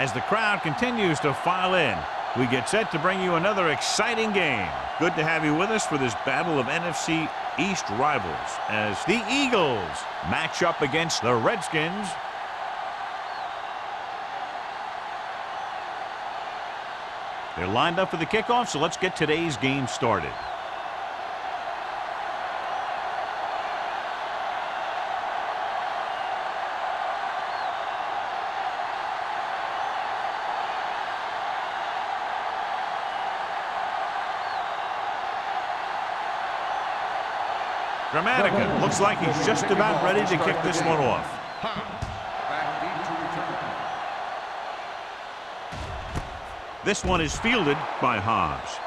As the crowd continues to file in, we get set to bring you another exciting game. Good to have you with us for this battle of NFC East rivals as the Eagles match up against the Redskins. They're lined up for the kickoff, so let's get today's game started. Dramatica looks like he's just about ready to kick this one off. This one is fielded by Hobbs.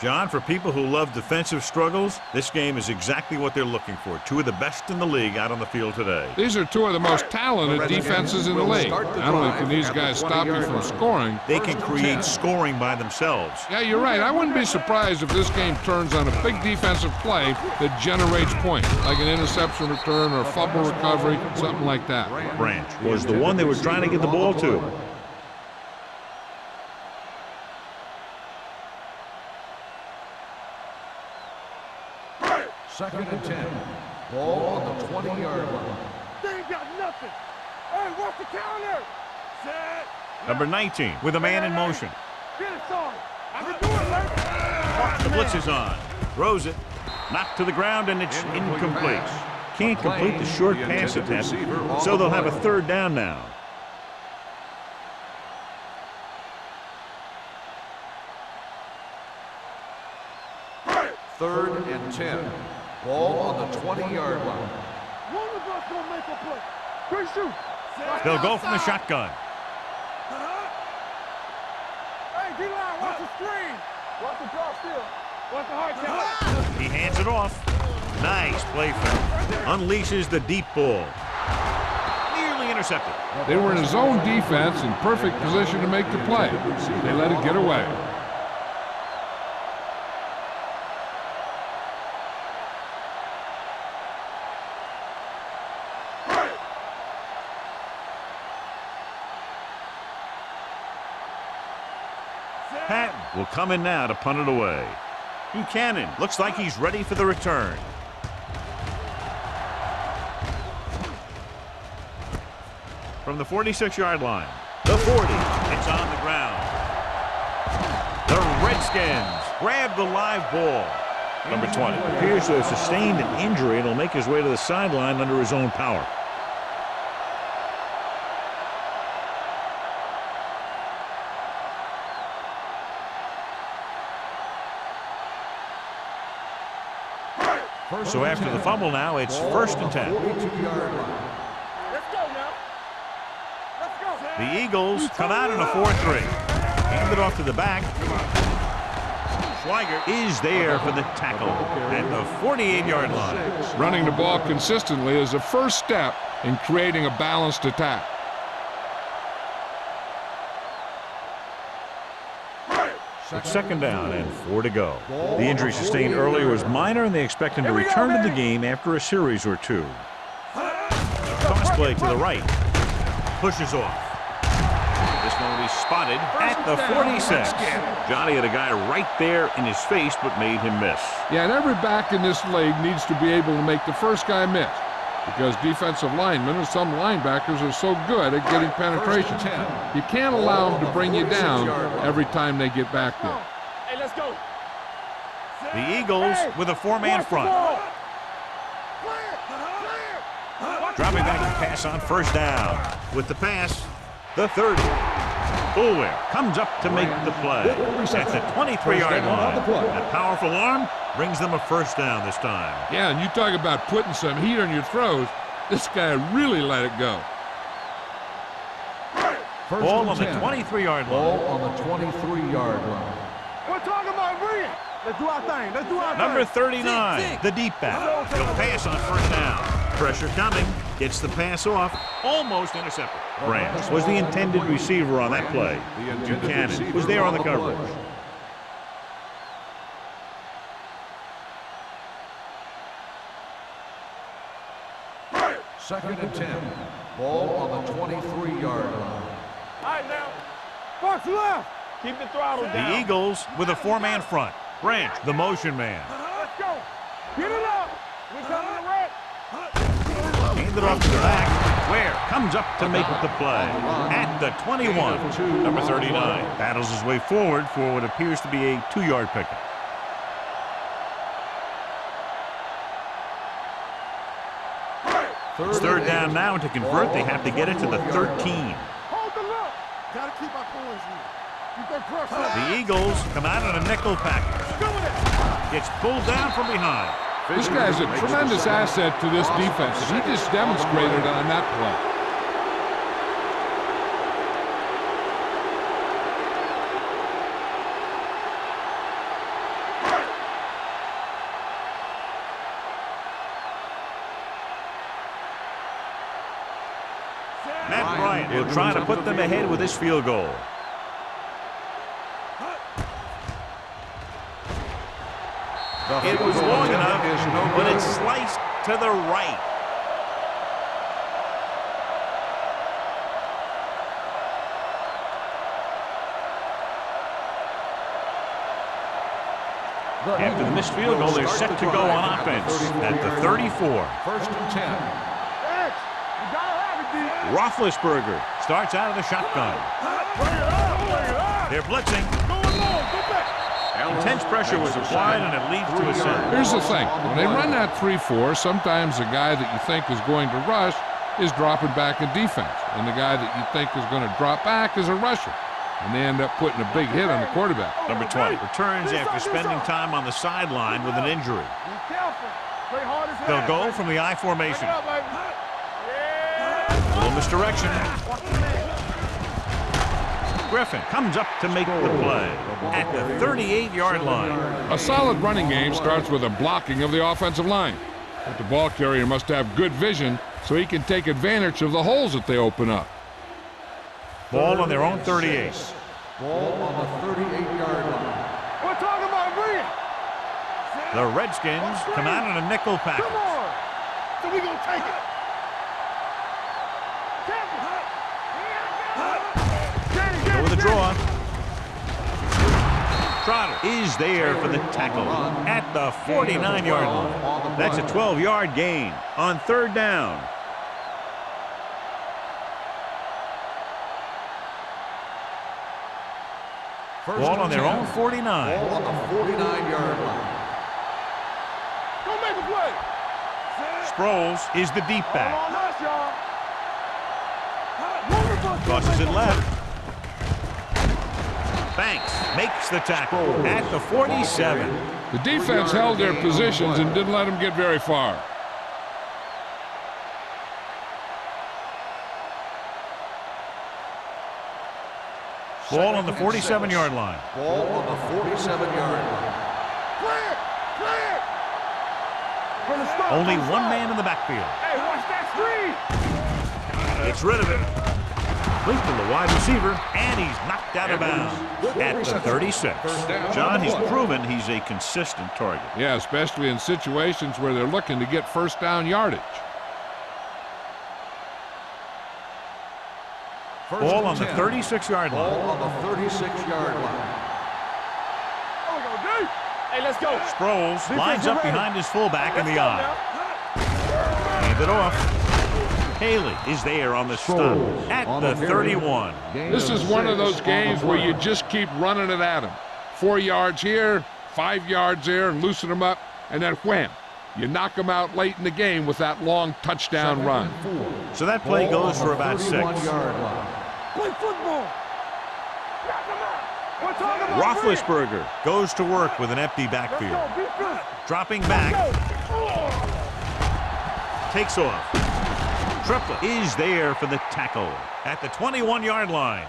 John, for people who love defensive struggles, this game is exactly what they're looking for. Two of the best in the league out on the field today. These are two of the most talented defenses in the league. Not only can these guys stop you from scoring, they can create scoring by themselves. Yeah, you're right. I wouldn't be surprised if this game turns on a big defensive play that generates points, like an interception return or a fumble recovery, something like that. Branch was the one they were trying to get the ball to. Second and 10. Ball on the 20-yard line. They ain't got nothing. Hey, what's the counter? Set. Number 19 with a man in motion. Get it on. I can do it, man. The blitz is on. Throws it. Knocked to the ground, and it's incomplete. Can't complete the short pass attempt, so they'll have a third down now. Third and 10. Ball on the 20-yard line. One of us gonna make a play. Great shoot. They'll go from the shotgun. Hey, D-line, watch the screen. Watch the drop still. Watch the hard count. He hands it off. Nice play for unleashes the deep ball. Nearly intercepted. They were in a zone defense in perfect position to make the play. They let it get away. Patton will come in now to punt it away. Buchanan looks like he's ready for the return. From the 46-yard line, the 40, it's on the ground. The Redskins grab the live ball. Number 20 appears to have sustained an injury and will make his way to the sideline under his own power. So after the fumble now, it's first and 10. Let's go now. Let's go. The Eagles come out in a 4-3. Hand it off to the back. Schweiger is there for the tackle at the 48-yard line. Running the ball consistently is the first step in creating a balanced attack. It's second down and 4 to go. The injury sustained earlier was minor, and they expect him to return to the game after a series or two. Toss play to the right. Pushes off. This one will be spotted at the 46. Johnny had a guy right there in his face, but made him miss. Yeah, and every back in this league needs to be able to make the first guy miss, because defensive linemen and some linebackers are so good at getting penetration. You can't allow them to bring you down every time they get back there. Hey, let's go. The Eagles with a four-man front. Dropping back to pass on first down. With the pass, the 30. Fulware comes up to make the play. At the 23-yard line. That powerful arm brings them a first down this time. Yeah, and you talk about putting some heat on your throws. This guy really let it go. Ball on the 23-yard line. Ball on the 23-yard line. We're talking about brilliant. Let's do our thing. Let's do our thing. Number 39, the deep back. He'll pass on first down. Pressure coming. Gets the pass off. Almost intercepted. Branch was the intended receiver on that play. Buchanan was there on the coverage. Second and 10. Ball on the 23-yard line. All right, now. Box left. Keep the throttle down. The Eagles with a four-man front. Branch, the motion man. Let's go. Get it up. We coming to wreck. Handed off to the back. Ware comes up to make the play. At the 21, number 39. Battles his way forward for what appears to be a 2-yard pickup. It's third down now. To convert, they have to get it to the 13. Hold the look. Gotta keep our poise here. Keep that pressure. The Eagles come out on a nickel package. Gets pulled down from behind. This guy's a tremendous asset to this defense, and he just demonstrated it on that play. Matt Bryant will try to put them ahead with this field goal. It was long enough, but it's sliced to the right. After the missed field goal, they're set to go on offense at the 34. First and 10. X, you gotta have it, D. Roethlisberger starts out of the shotgun. Bring it up, bring it up. They're blitzing. Go along, go back. Intense pressure was applied, and it leads to a sack. Here's the thing. When they run that 3-4, sometimes the guy that you think is going to rush is dropping back in defense. And the guy that you think is going to drop back is a rusher. And they end up putting a big hit on the quarterback. Number 20 returns after spending time on the sideline with an injury. Be careful. Play hard as They'll hell. go from the I formation. Bring it up, baby. A little misdirection. Griffin comes up to make the play at the 38-yard line. A solid running game starts with a blocking of the offensive line. But the ball carrier must have good vision so he can take advantage of the holes that they open up. Ball on their own 38. Ball on the 38-yard line. We're talking about bring it. The Redskins come out in a nickel Come package. on. So we gonna take it. Go with the draw. Trotter is there for the tackle at the 49-yard line. That's a 12-yard gain on third down. Ball on their own 49. Ball on the 49-yard line. Go make a play. Sproles is the deep back. On us, y'all. Crosses it left. Banks makes the tackle at the 47. The defense held their positions and didn't let them get very far. Ball on the 47-yard line. Ball on the 47-yard line. Play it. Play it. From the start. Only one man in the backfield. Hey, watch that screen. Gets rid of it. Complete to the wide receiver, and he's knocked out of bounds at the 36. John, he's proven he's a consistent target. Yeah, especially in situations where they're looking to get first down yardage. Ball on the 36-yard Ball line. on the 36-yard line. Oh, we go, D. Hey, let's go. Sproles lines up behind his fullback in the eye. Hand it off. Haley is there on the stop at the 31. This is one of those games where you just keep running it at them. 4 yards here, 5 yards there, and loosen them up, and then wham. You knock them out late in the game with that long touchdown run. So that play goes for about 6. Play football. Knock him out. We're talking about Roethlisberger goes to work with an empty backfield. Let's go. Be good. Dropping back, takes off. Triplett is there for the tackle at the 21-yard line.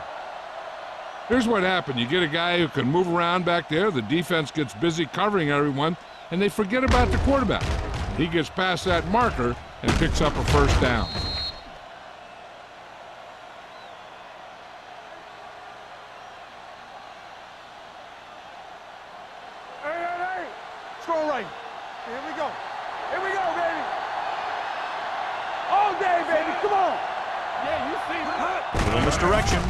Here's what happened. You get a guy who can move around back there. The defense gets busy covering everyone, and they forget about the quarterback. He gets past that marker and picks up a first down. Hey. Strong right. Here we go. Here we go, baby. All day. come on. Yeah, you see that. Little misdirection.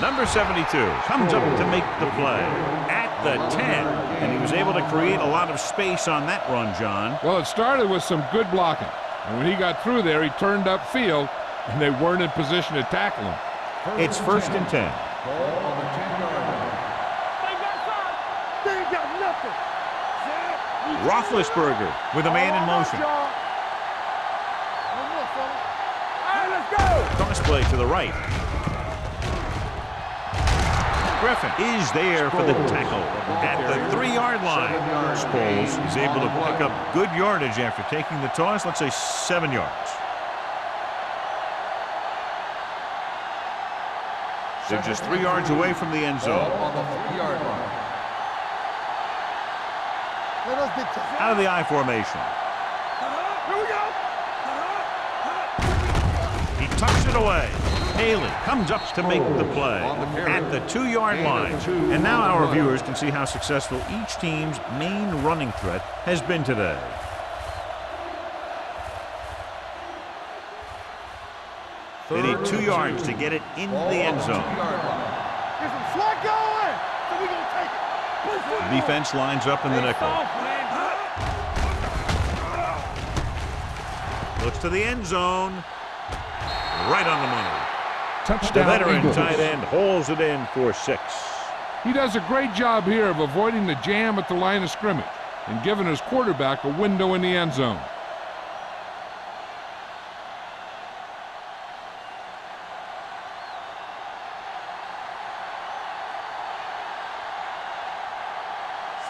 Number 72 comes up to make the play at the 10, and he was able to create a lot of space on that run, John. Well, it started with some good blocking. And when he got through there, he turned upfield, and they weren't in position to tackle him. It's 1st and 10. Ball on the 10-yard line. They got five. They ain't got nothing. Roethlisberger with a man in motion. All right, let's go. Toss play to the right. Griffin is there for the tackle at the 3-yard line. Sproles is able to pick up good yardage after taking the toss, let's say 7 yards. They're just 3 yards away from the end zone. Ball on the 3-yard line. Let us get to Out of the I formation. Here we go. He tucks it away. Haley comes up to make the play at the 2-yard line. And now our viewers can see how successful each team's main running threat has been today. They need 2 yards to get it in the end zone. Get some slack going. So we gonna take it. The defense lines up in the nickel. Looks to the end zone. Right on the money. The Touchdown, veteran Eagles. tight end hauls it in for 6. He does a great job here of avoiding the jam at the line of scrimmage and giving his quarterback a window in the end zone.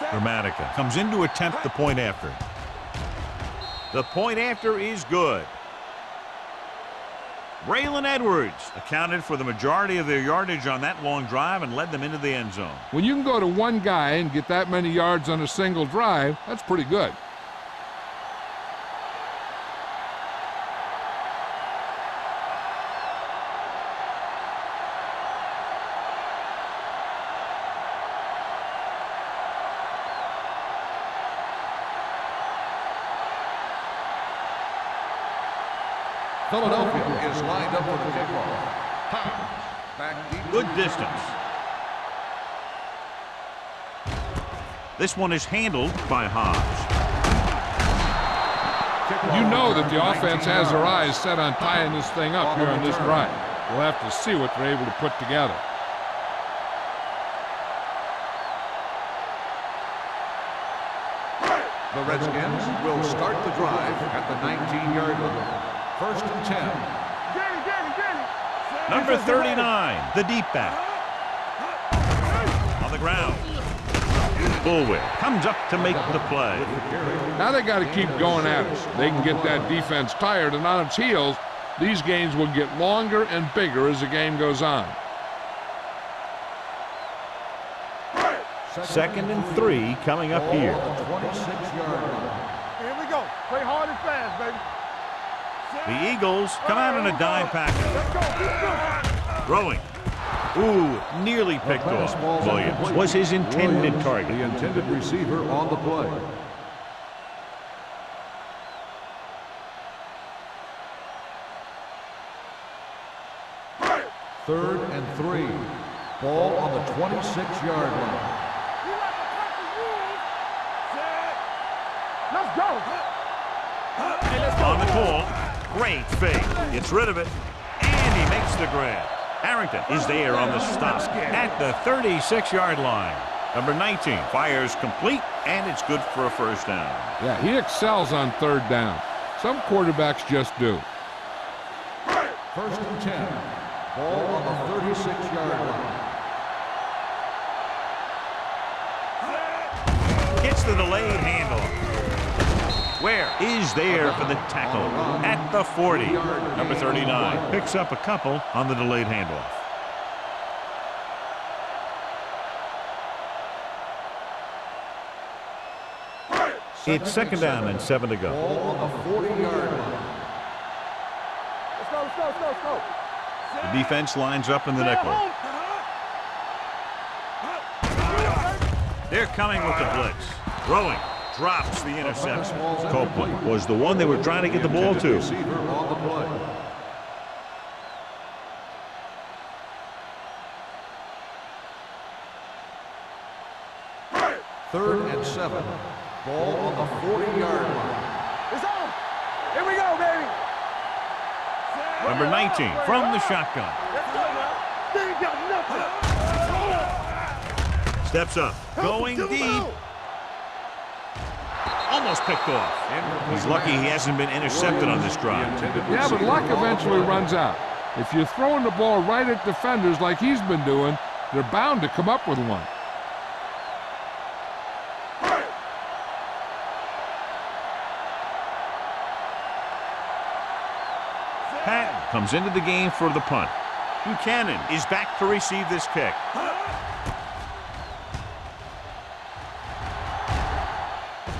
Dramatica comes in to attempt the point after. The point after is good. Braylon Edwards accounted for the majority of their yardage on that long drive and led them into the end zone. When you can go to one guy and get that many yards on a single drive, that's pretty good. Philadelphia is lined up for the kickoff. Back deep. Good distance. This one is handled by Hobbs. You know that the offense has their eyes set on tying this thing up here on this drive. We'll have to see what they're able to put together. The Redskins will start the drive at the 19-yard line. 1st and 10. Get it. Number 39, the deep back. On the ground. Bullwick comes up to make the play. Now they got to keep going at us. They can get that defense tired, and on its heels, these games will get longer and bigger as the game goes on. 2nd and 3 coming up here. 26-yard line. Here we go. Play hard and fast, baby. The Eagles come out in a dime package. Let's go. Throwing. Ooh, nearly picked off. Williams was his intended target. The intended receiver on the play. Third and 3. Ball on the 26-yard line. You like to cut the rules. Set. Let's go. Hey, let's go. On the call. Great fake. Gets rid of it. And he makes the grab. Harrington is there on the stop at the 36-yard line. Number 19 fires complete, and it's good for a first down. Yeah, he excels on third down. Some quarterbacks just do. 1st and 10. Ball on the 36-yard line. Gets the delayed handoff. Where is there for the tackle at the 40. Number 39 picks up a couple on the delayed handoff. It's 2nd down and 7 to go. Ball on the 40-yard line. Let's go. The defense lines up in the nickel. They're coming with the blitz. Throwing. drops the interception. Copeland was the one they were trying to get the ball to. Receiver on the play. Third and 7. Ball on the 40-yard line. It's on. Here we go, baby. Number 19 from the shotgun. Let's go now. They ain't got nothing. Steps up. Going deep. Almost picked off. He's lucky he hasn't been intercepted on this drive. Yeah, but luck eventually runs out. If you're throwing the ball right at defenders like he's been doing, they're bound to come up with one. Patton comes into the game for the punt. Buchanan is back to receive this kick.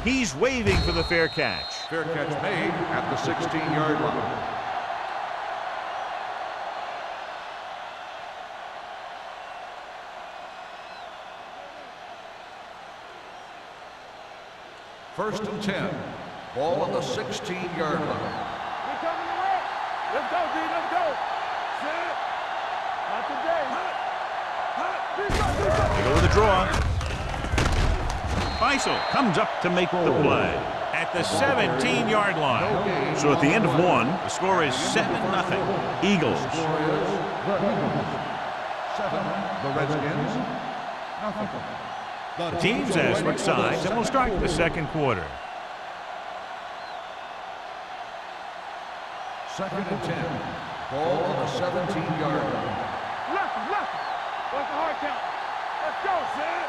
He's waving for the fair catch. Fair catch made at the 16-yard line. First and 10. Ball on the 16-yard line. Let's go, D. Let's go. Not today. They go with the draw. Faisal comes up to make the play at the 17-yard line. So at the end of one, the score is 7-0. Eagles. Score is 7. The Redskins. Nothing. The teams have switched sides and will start the second quarter. Second and 10. Ball on the 17-yard line. Left. What's the hard count? Let's go, Sid.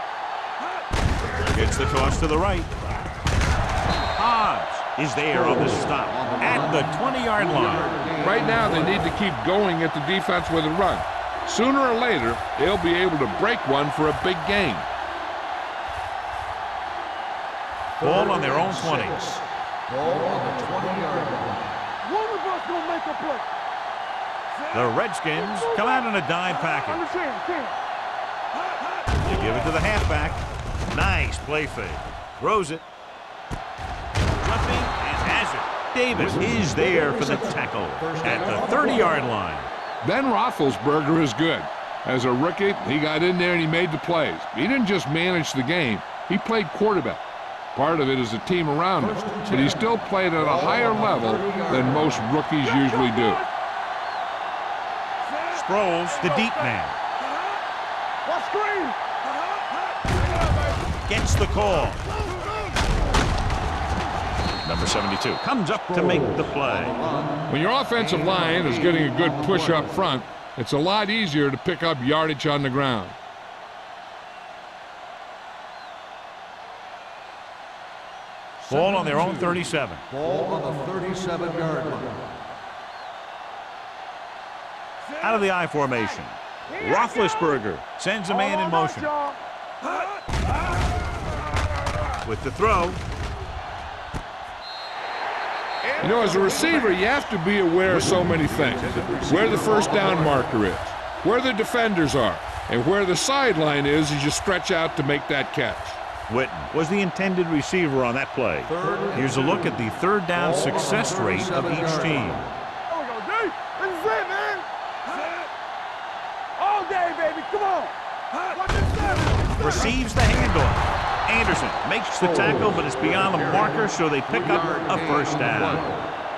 Gets the toss to the right. Hobbs is there on the stop at the 20-yard line. Right now, they need to keep going at the defense with a run. Sooner or later, they'll be able to break one for a big gain. Ball on their own 20. Ball on the 20-yard line. One of us gonna make a play. The Redskins come out in a dime package. Understand, King. They give it to the halfback. Nice play fake. Throws it. Jumping and has it. Davis is there for the tackle at the 30-yard line. Ben Roethlisberger is good. As a rookie, he got in there and he made the plays. He didn't just manage the game. He played quarterback. Part of it is the team around him, but he still played at a higher level than most rookies usually do. Sproles, the deep man. What screen? Gets the call. Number 72 comes up to make the play. When your offensive line is getting a good push up front, it's a lot easier to pick up yardage on the ground. Ball on their own 37. Ball on the 37-yard line. Out of the I formation. Roethlisberger sends a man in motion. With the throw. You know, as a receiver, you have to be aware of so many things. Where the first down marker is, where the defenders are, and where the sideline is as you stretch out to make that catch. Witten was the intended receiver on that play. Here's a look at the third down success rate of each team. There we go, D. This is it, man. All day, baby. Come on. Watch this seven. Receives the handoff. Anderson makes the tackle, but it's beyond the marker, so they pick up a first down.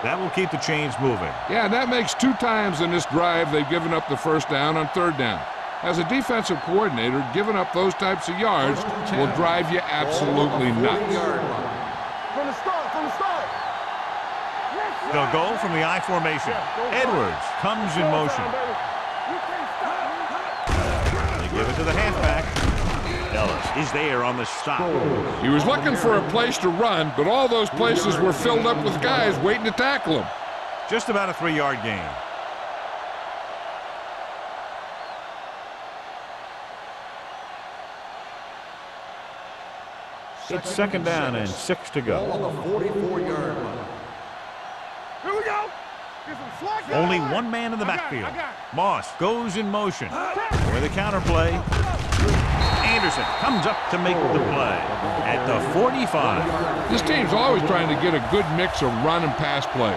That will keep the chains moving. Yeah, and that makes 2 times in this drive they've given up the first down on third down. As a defensive coordinator, giving up those types of yards will drive you absolutely nuts. From the start. They'll go from the I formation. Edwards comes in motion. They give it to the halfback. Ellis is there on the stop. He was looking for a place to run, but all those places were filled up with guys waiting to tackle him. Just about a 3-yard gain. It's second down and 6 to go. On the 44-yard line. Here we go. Get some slack. Only one man in the backfield. I got it. Moss goes in motion. With a counterplay. Anderson comes up to make the play at the 45. This team's always trying to get a good mix of run and pass plays.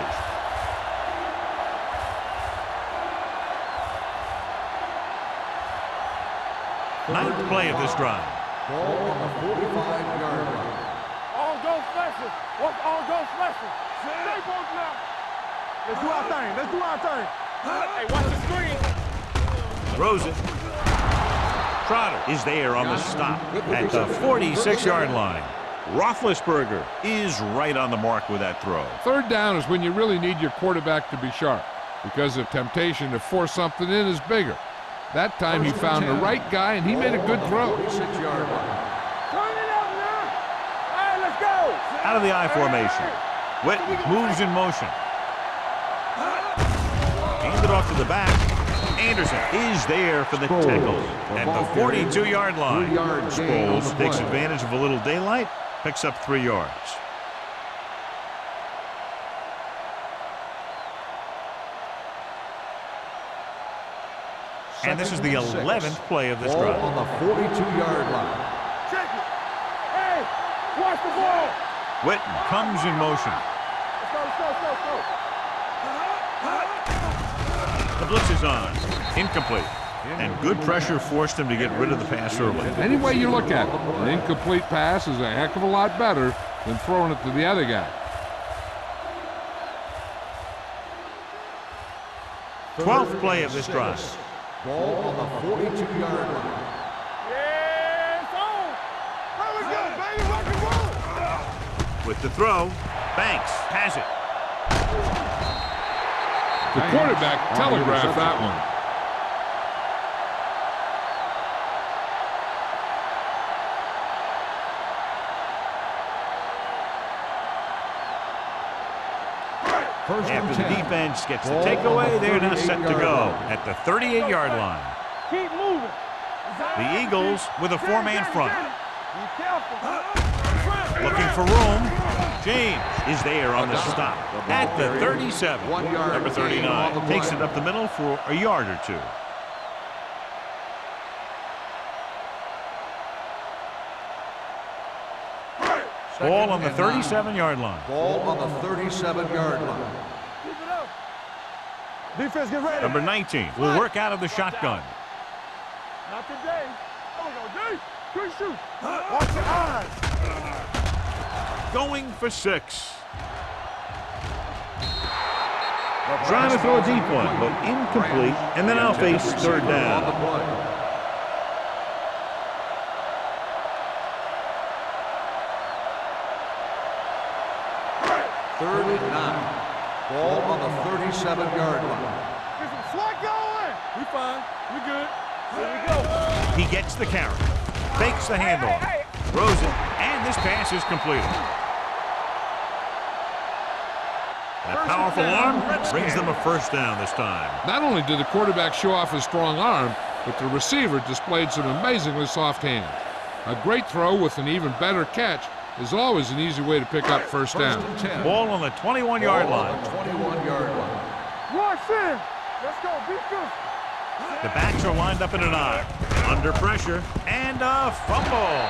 Ninth play of this drive. Ball on the 45-yard line. All go special. What's all go special? Stay both now. Let's do our thing. Let's do our thing. Hey, watch the screen. Throws it. Trotter is there on the stop at the 46-yard line. Roethlisberger is right on the mark with that throw. Third down is when you really need your quarterback to be sharp because the temptation to force something in is bigger. That time he found the right guy and he made a good throw. 46-yard line. Turn it up now. All right, let's go. Out of the I formation. Witt moves in motion. Hand it off to the back. Anderson is there for the tackle at the 42-yard line. Sproles takes advantage of a little daylight, picks up 3 yards. And this is the 11th play of this Ball drive. on the 42-yard line. Check it. Hey, watch the ball. Witt comes in motion. Let's go, let's go, let's go, let's go. The blitz is on. Incomplete. And good pressure forced him to get rid of the pass early. Any way you look at it, an incomplete pass is a heck of a lot better than throwing it to the other guy. 12th play of this drive. Ball on the 42-yard line. Yeah, it's on. There we go, baby. Rock and roll. With the throw, Banks has it. The quarterback telegraphed that one. After the defense gets the takeaway, they're now set to go at the 38-yard line. Keep moving. The Eagles with a 4-man front. Be careful. Looking for room. James is there on the stop at the 37. 1 yard Number gain on the 39 takes play. it up the middle for a yard or two. Ball on the 37-yard line. Ball on the 37-yard line. Keep it up. Defense, get ready. Number 19 will work out of the shotgun. Not today. There we go, D. Good shoot. Watch your eyes. Going for 6. Trying to throw a deep one, but incomplete, and then I'll face third down. Third and 9. Ball on the 37-yard line. Get some swat going. We fine. We good. Here we go. He gets the carry, fakes the handoff, throws it, and this pass is completed. That powerful arm brings them a first down this time. Not only did the quarterback show off his strong arm, but the receiver displayed some amazingly soft hands. A great throw with an even better catch is always an easy way to pick up first down. Ball on the 21-yard line. 21-yard line. Watch in. Let's go. Be good. The backs are lined up in an I. Under pressure, and a fumble.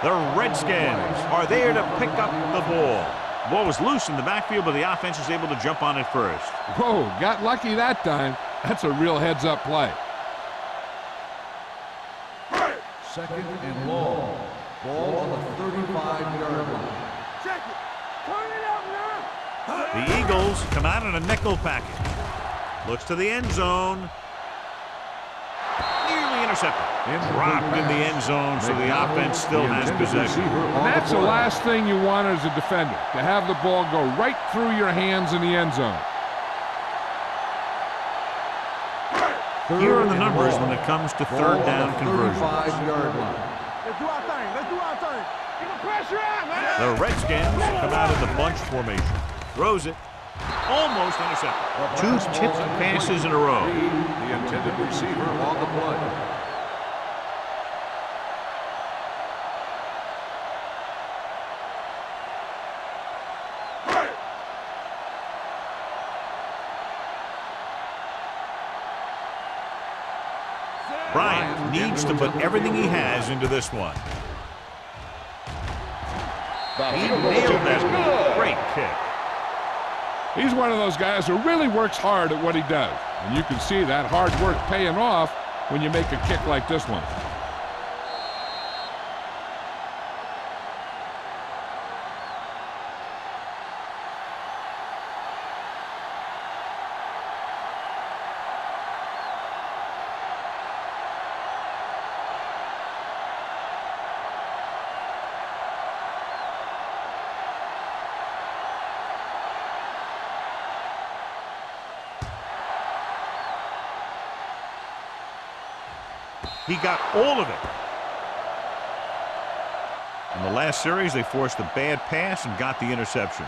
The Redskins are there to pick up the ball. Ball was loose in the backfield, but the offense was able to jump on it first. Whoa, got lucky that time. That's a real heads-up play. Second and long. Ball on the 35-yard line. Check it. Turn it up now. The Eagles come out in a nickel package. Looks to the end zone. Nearly intercepted. Dropped in the end zone, so the offense still has possession. And that's the last thing you want as a defender, to have the ball go right through your hands in the end zone. Here are the numbers when it comes to third down conversions. 35-yard line. Let's do our thing. Let's do our thing. Get the pressure out, man. The Redskins come out in the bunch formation. Throws it. Almost intercepted. 2 tipped passes in a row. The intended receiver on the play. Bryant needs to put everything he has into this one. He nailed that. Great kick. He's one of those guys who really works hard at what he does. And you can see that hard work paying off when you make a kick like this one. He got all of it. In the last series, they forced a bad pass and got the interception.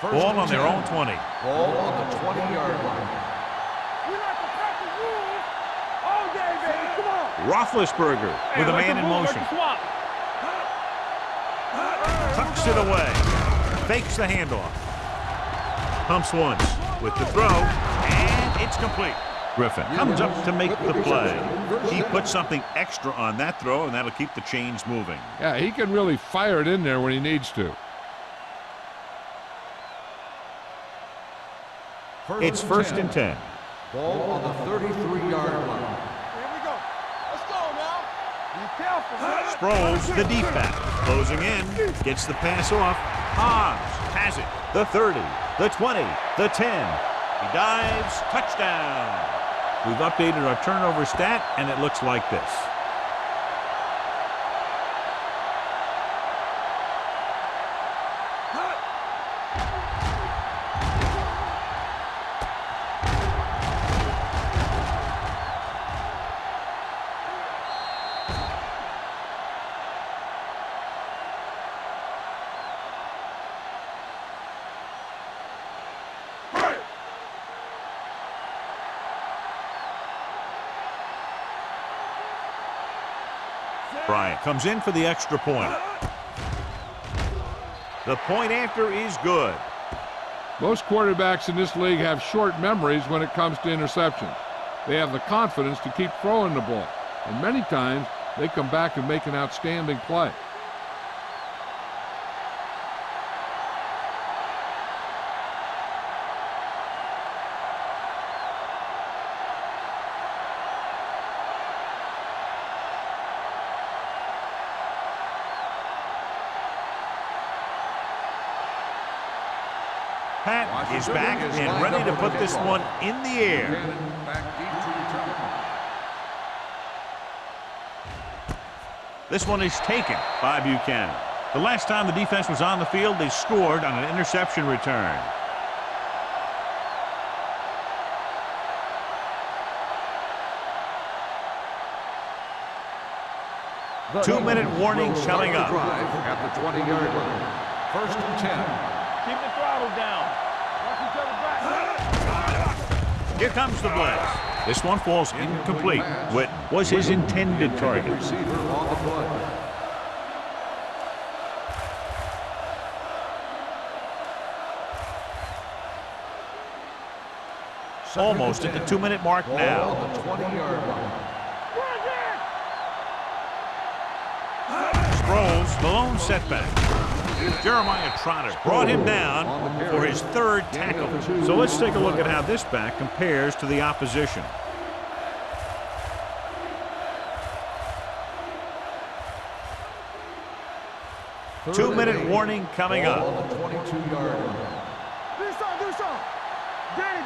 Ball on their own 20. Ball on the 20-yard line. We like to cut the rules all day, baby. Come on. Roethlisberger with a man in motion. Tucks it away. Fakes the handoff. Pumps once with the throw, and it's complete. Griffin comes up to make the play. He puts something extra on that throw, and that'll keep the chains moving. Yeah, he can really fire it in there when he needs to. It's first and 10. Ball on the 33-yard line. Here we go. Let's go now. Be careful. Sproles, the deep back, closing in, gets the pass off. Hobbs has it. The 30, the 20, the 10. He dives, touchdown. We've updated our turnover stat, and it looks like this. Bryant comes in for the extra point. The point after is good. Most quarterbacks in this league have short memories when it comes to interceptions. They have the confidence to keep throwing the ball, and many times they come back and make an outstanding play. Pat is back and ready to put this one in the air. This one is taken by Buchanan. The last time the defense was on the field, they scored on an interception return. Two-minute warning coming up. At the 20-yard line. First and 10. Keep the throttle down. Watch each other back. Here comes the blitz. This one falls incomplete. What was his intended target? Receiver on the play. Almost at the 2-minute mark now. On the 20-yard line. Sproles, the lone setback. Jeremiah Trotter brought him down for his third tackle. So let's take a look at how this back compares to the opposition. Two-minute warning coming up. On the 22-yard line. Do something. Danny.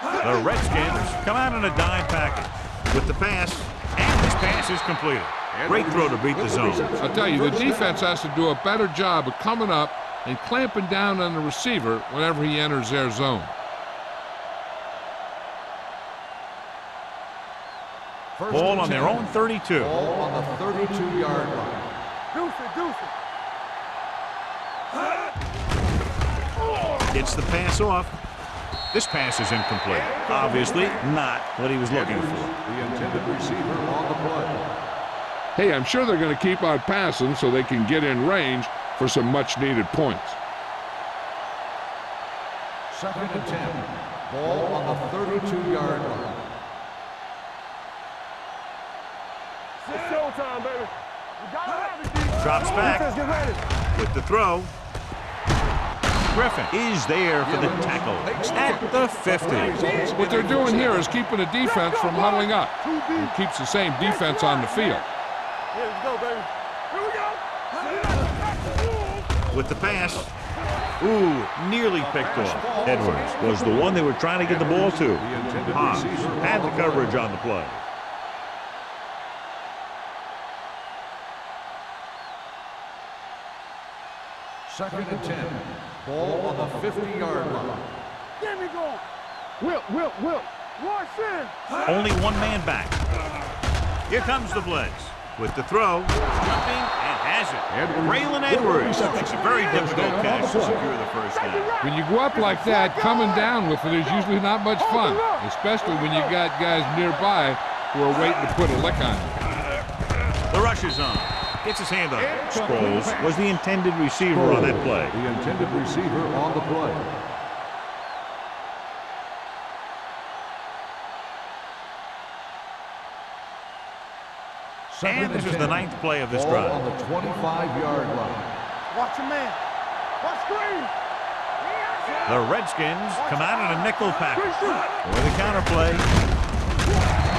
The Redskins come out in a dime package with the pass, and this pass is completed. Great throw to beat the zone. I'll tell you, the defense has to do a better job of coming up and clamping down on the receiver whenever he enters their zone. Ball on their own 32. Ball on the 32-yard line. Deuce it. Gets the pass off. This pass is incomplete. Obviously not what he was looking for. The intended receiver on the play. Hey, I'm sure they're going to keep on passing so they can get in range, for some much-needed points. 2nd and 10. Ball on the 32-yard line. It's showtime, baby. You gotta have it, D. Drops back Defense, get ready. with the throw. Griffin is there for the tackle at the 50. What they're doing here is keeping the defense from huddling up. It keeps the same defense on the field. Here we go, baby. Here we go. With the pass. Ooh, nearly picked off. Edwards was the one they were trying to get the ball to. Hobbs had the coverage on the play. Second and 10. Ball on the 50-yard line. Get me going. Whip. Rush in. Only one man back. Here comes the blitz. With the throw, jumping, and has it. Braylon Edwards makes a very difficult catch to secure the first down. When you go up like that, coming down with it is usually not much fun, especially when you got guys nearby who are waiting to put a lick on you. The rush is on. Gets his hand on it. Sproles was the intended receiver on that play. The intended receiver on the play. And this is the 9th play of this Ball drive. on the 25-yard line. Watch your man. Watch screen. The Redskins come out in a nickel package. With a counterplay.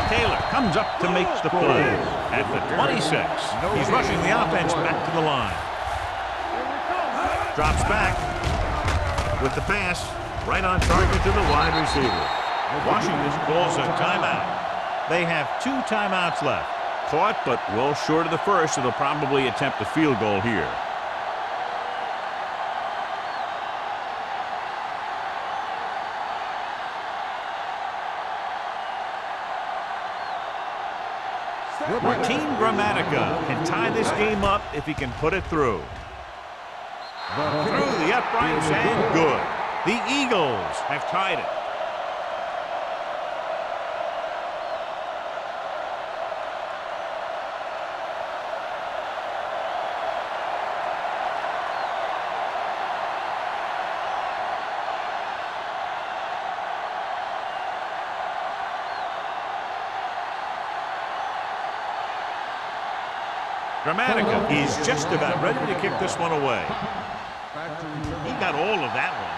Taylor comes up to make the play. At the 26, he's rushing the offense back to the line. Drops back with the pass. Right on target to the wide receiver. Washington calls a timeout. They have 2 timeouts left. Caught, but well short of the first, so they'll probably attempt a field goal here. Martin Gramatica can tie this game up if he can put it through. Through the uprights and good. The Eagles have tied it. Gramatica is just about ready to kick this one away. He got all of that one.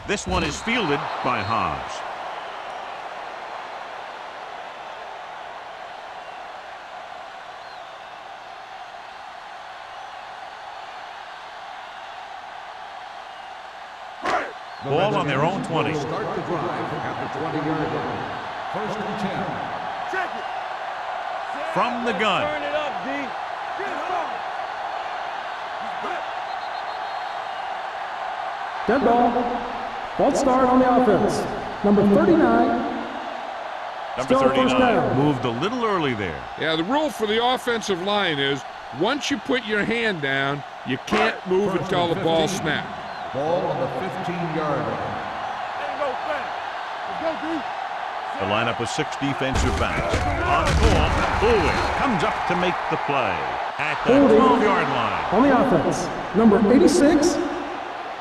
This one is fielded by Hobbs. Ball on their own 20. Start the drive at the 20-yard line. 1st and 10. Check it. From the gun. Turn it up, D. Get it started. Dead ball. False start on the offense. Number 39. Number Still first 39 down. moved a little early there. Yeah, the rule for the offensive line is once you put your hand down, you can't move until the ball snaps. Ball on the 15-yard line. There you go, fast. Let's go, D. The lineup with 6 defensive backs. On the call, Lewis comes up to make the play at the Holding 12-yard line. on the offense. Number 86.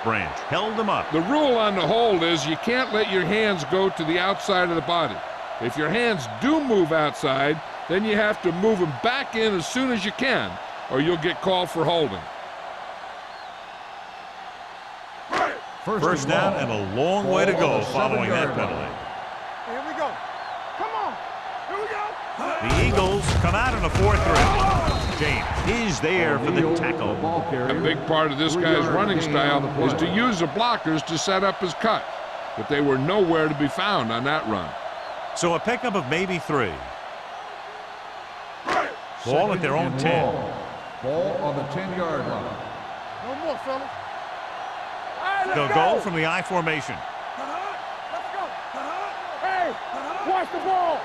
Branch held him up. The rule on the hold is you can't let your hands go to the outside of the body. If your hands do move outside, then you have to move them back in as soon as you can, or you'll get called for holding. First down and a long way to go following that penalty. Here we go. Come on. Here we go. The Eagles come out in a 4-3. James is there for the tackle. A big part of this guy's running style is to use the blockers to set up his cut, but they were nowhere to be found on that run. So a pickup of maybe 3. Ball at their own 10. Ball on the 10-yard line. No more, fellas. All right, let's They'll go from the I formation. Let's go. Hey, watch the ball.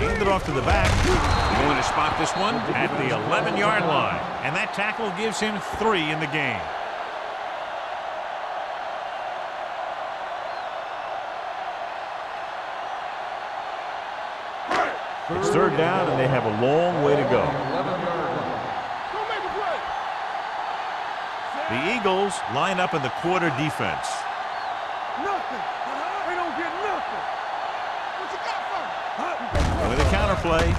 Hand it off to the back. They're going to spot this one at the 11-yard line. And that tackle gives him 3 in the game. The It's third down, and they have a long way to go. 11-yard line. Don't make a play. The Eagles line up in the quarter defense. Nothing. They don't get nothing. What you got for me? With a counterplay.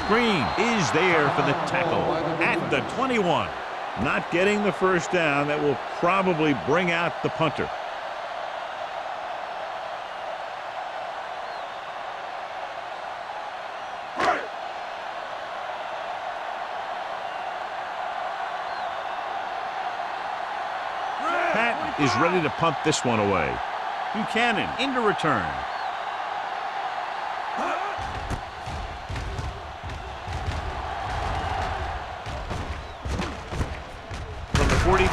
Green is there for the tackle at the 21. Not getting the first down. That will probably bring out the punter. Pat is ready to punt this one away. Buchanan into return. From the 43.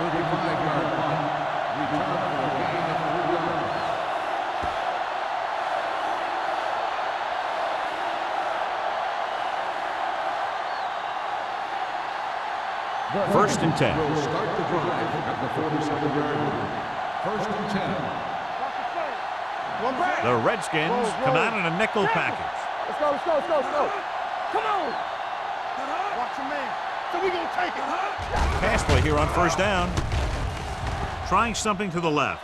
35-yard punt. Return for a gain of 3 yards. First and 10. Will start the drive at the 47-yard line. First and 10. One back. The Redskins come out in a nickel package. Let's go, let's go, let's go, let's go. Come on. Watch your man. So we gonna take it. Pass play here on first down. Trying something to the left.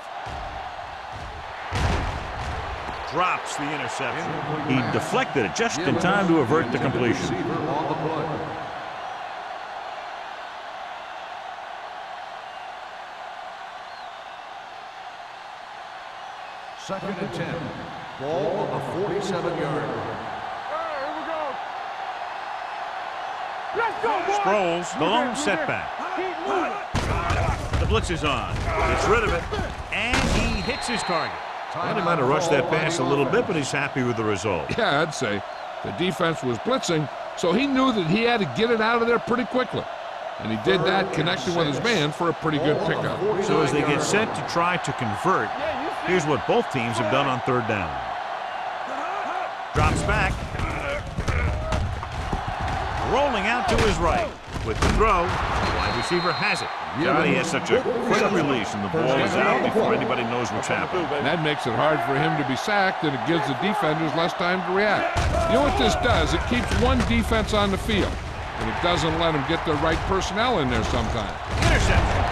Drops the interception. He deflected it just in time to avert the completion. Receiver on the play. Second and 10. Ball on the 47-yard line. Here we go. Let's go, boys. Sproles, the lone setback. Keep moving. The blitz is on. Gets rid of it. And he hits his target. And he might have rushed that pass a little bit, but he's happy with the result. Yeah, I'd say. The defense was blitzing, so he knew that he had to get it out of there pretty quickly. And he did that, connecting with his man for a pretty good pickup. So as they get set to try to convert, here's what both teams have done on third down. Drops back. Rolling out to his right. With the throw, the wide receiver has it. Johnny has such a quick release, and the ball is out before anybody knows what's happening. And that makes it hard for him to be sacked, and it gives the defenders less time to react. You know what this does? It keeps one defense on the field, and it doesn't let them get the right personnel in there sometimes. Interception.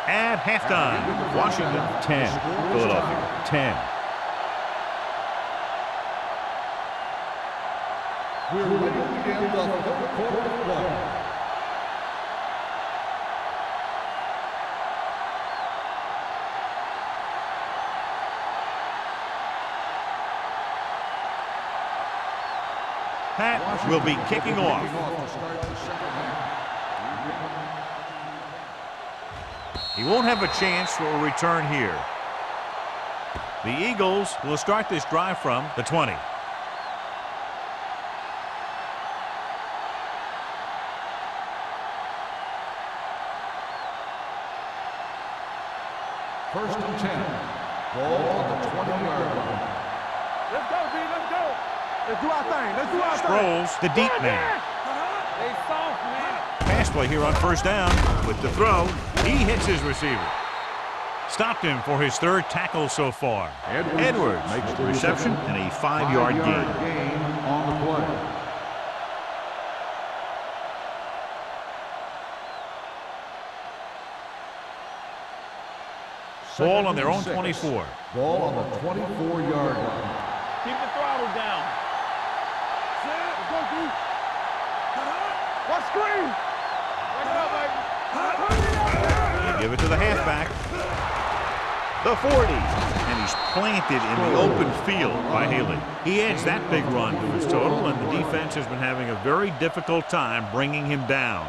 At halftime, Washington 10, Philadelphia 10. We're ready to begin the third quarter of play. Pat will be kicking off. To start the second half. He won't have a chance for a return here. The Eagles will start this drive from the 20. First and 10. Ball on the 20-yard line. Let's go, D. Let's go. Let's do our thing. Let's do our thing. Sproles, the deep man. They soft, man. Pass play here on first down. With the throw, he hits his receiver. Stopped him for his third tackle so far. Edwards makes the reception and a 5-yard gain. On the play. Ball on their own 24. Ball on the 24-yard line. Keep the throttle down. Let's go, D. Watch screen. Wake it up, baby. They give it to the halfback. The 40. And he's planted in the open field by Haley. He adds that big run to his total, and the defense has been having a very difficult time bringing him down.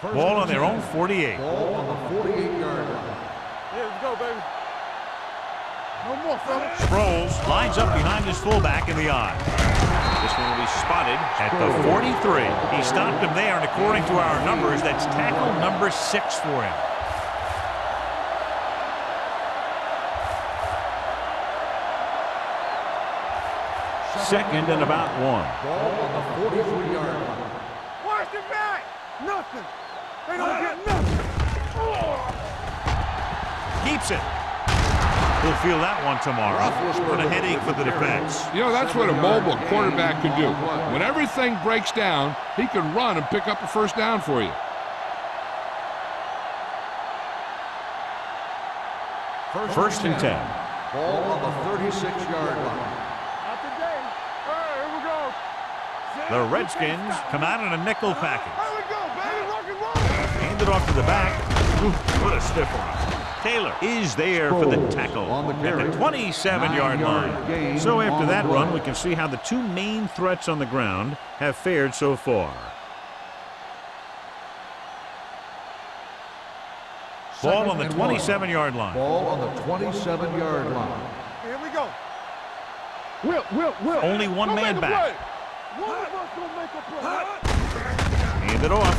Ball on their own 48. Ball on the 48-yard line. Yeah, let's go, baby. No more, fellas. Sproles lines up behind his fullback in the eye. This one will be spotted at the 43. He stopped him there, and according to our numbers, that's tackle number 6 for him. Second and about 1. Ball on the 43-yard line. Nothing. They don't get nothing. Keeps it. We'll feel that one tomorrow. But a headache for the defense. You know, that's what a mobile quarterback can do. When everything breaks down, he can run and pick up a first down for you. First and 10. Ball on the 36-yard line. Not today. Hey, here we go. The Redskins come out in a nickel package. Here we go, baby. Rock and roll. Hand it off to the back. Ooh, what a stiff one. Taylor is there for the tackle at the 27-yard line. So after that run, we can see how the two main threats on the ground have fared so far. Ball on the 27-yard line. Ball on the 27-yard line. Here we go. Will. Only one Go man make a back. play. One of us gonna make a play. Hand it off.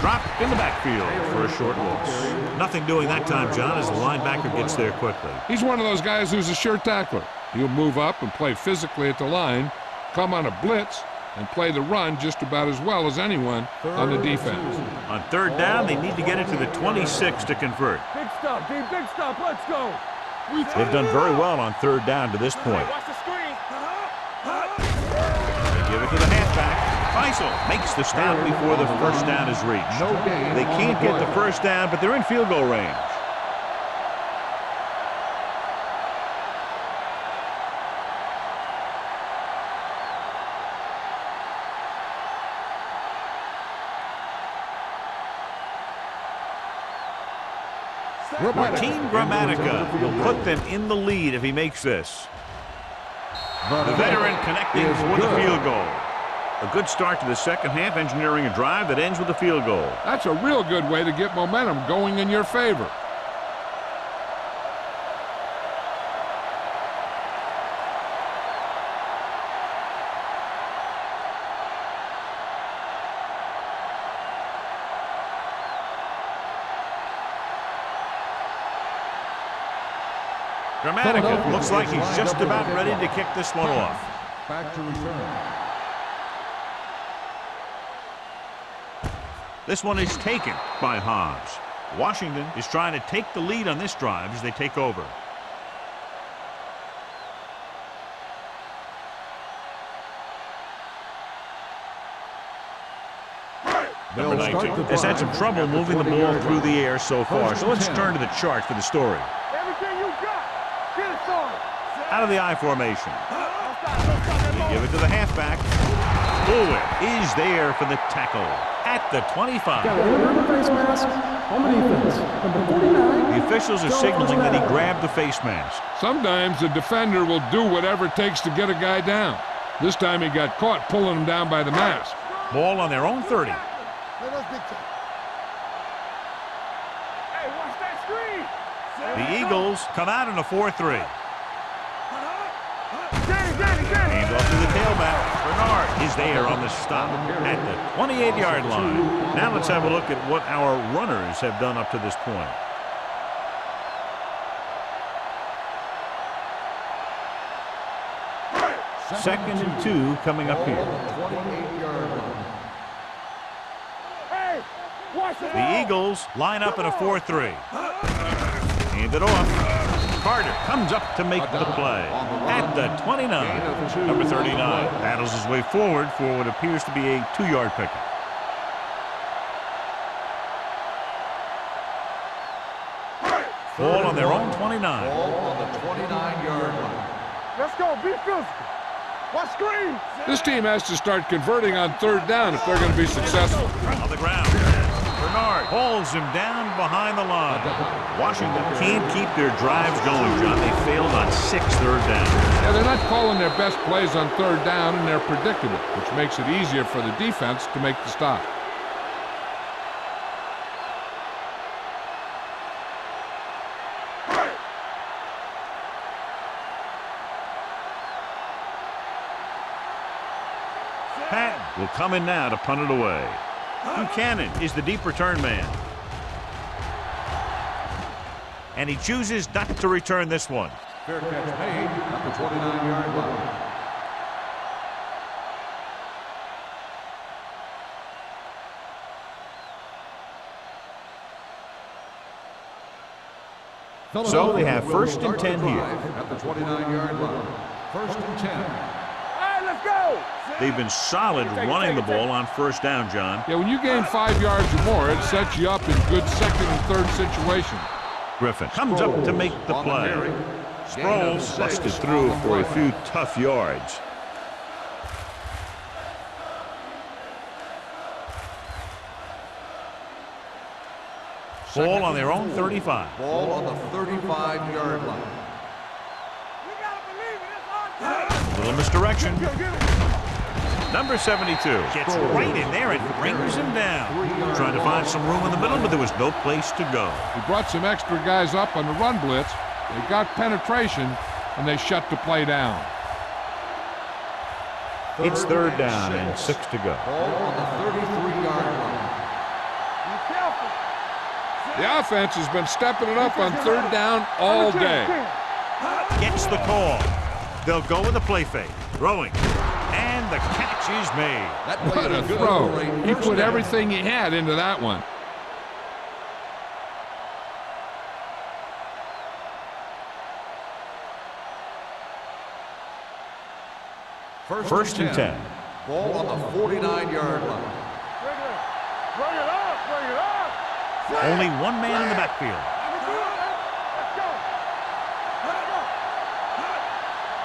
Dropped in the backfield for a short loss. Nothing doing that time, John, as the linebacker gets there quickly. He's one of those guys who's a sure tackler. He'll move up and play physically at the line, come on a blitz, and play the run just about as well as anyone on the defense. On third down, they need to get it to the 26 to convert. Big stop, D. Big stop. Let's go. They've done very well on third down to this point. Watch the screen. They give it to the halfback. Faisal makes the stop before the first down is reached. No gain. They can't get the first down, but they're in field goal range. Team Grammatica will put them in the lead if he makes this. The veteran connecting with a field goal. A good start to the second half, engineering a drive that ends with a field goal. That's a real good way to get momentum going in your favor. Grammatica looks like he's just about ready to kick this one off. Back to return. This one is taken by Hobbs. Washington is trying to take the lead on this drive as they take over. Number 19 has had some trouble moving the ball through the air so far, so let's turn to the chart for the story. Everything you got. Get it started. Out of the I formation. They give it to the halfback. Bulwick is there for the tackle at the 25. Got a winner in the face mask on the defense. Number 49. The officials are signaling that he grabbed the face mask. Sometimes the defender will do whatever it takes to get a guy down. This time he got caught pulling him down by the mask. Ball on their own 30. Let us big time. Hey, watch that screen. The Eagles come out in a 4-3. Danny. Hand off to the tailback. Bernard is there on the stop at the 28-yard line. Now let's have a look at what our runners have done up to this point. Second and 2 coming up here. 28-yard line. Hey, watch the The Eagles line up in a 4-3. Hand it off. Carter comes up to make the play at the 29. Number 39 battles his way forward for what appears to be a 2-yard pickup. Ball on their own 29. Ball on the 29-yard line. Let's go. Be physical. Watch screen. This team has to start converting on third down if they're going to be successful. On the ground. Bernard hauls him down behind the line. Washington can't keep their drives going, John. They failed on 6 third downs. Yeah, they're not calling their best plays on third down, and they're predictable, which makes it easier for the defense to make the stop. Patton will come in now to punt it away. Buchanan is the deep return man. And he chooses not to return this one. Fair catch made at the 29-yard line. So they have first and 10 here. At the 29-yard line. First and 10. Hey, let's go. They've been solid running the ball on first down, John. Yeah, when you gain 5 yards or more, it sets you up in good second and third situations. Griffin comes up to make the play. Sproles busted through for a few tough yards. Ball on their own 35. Ball on the 35-yard line. We gotta believe it. It's our time. Little misdirection. Number 72 gets right in there and brings him down. Trying to find some room in the middle, but there was no place to go. He brought some extra guys up on the run blitz. They got penetration, and they shut the play down. It's third down and 6 to go. Ball on the 33-yard line. Be careful. The offense has been stepping it up on third down all day. Gets the call. They'll go with a play fake. Throwing. And the catch is made. That play What is a good throw. for a He first put down. everything he had into that one. First and 10. Ball on the 49-yard line. Bring it up. Bring it up. Only one man in the backfield. Let's go. Let's go.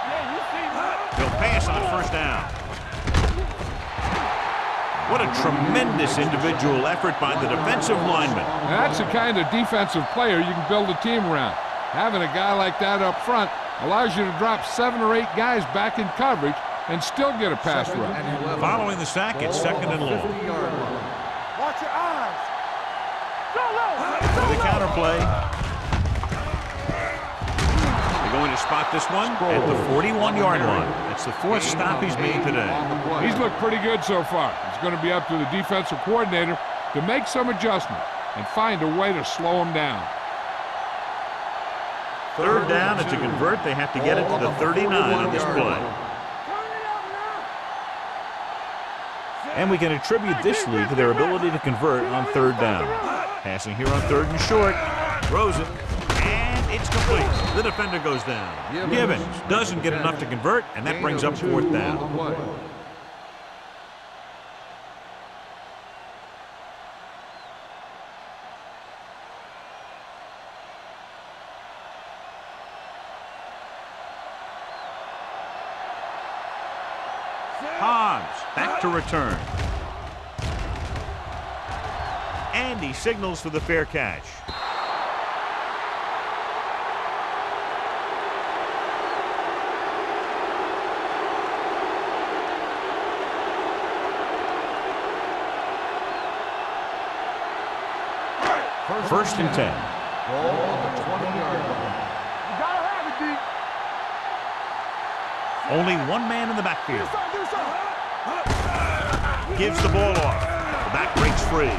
Yeah, you see what? They'll pass on first down. What a tremendous individual effort by the defensive lineman. And that's the kind of defensive player you can build a team around. Having a guy like that up front allows you to drop 7 or 8 guys back in coverage and still get a pass rush. And 11. Following the sack, it's second and long. 50-yard line. Watch your eyes. Go low. For the counter play. They're going to spot this one at the 41-yard line. That's the 4th stop he's made today. He's looked pretty good so far. It's going to be up to the defensive coordinator to make some adjustments and find a way to slow him down. Third down, and to convert, they have to get it to the 39 on this play. And we can attribute this lead to their ability to convert on third down. Passing here on third and short. Throws it. And it's complete. The defender goes down. Gibbons doesn't get enough to convert, and that brings up 4th down. Hobbs back to return. And he signals for the fair catch. First and 10. Ball on the 20-yard line. You gotta have it, D. Only one man in the backfield. Do something. Gives the ball off. The back breaks free.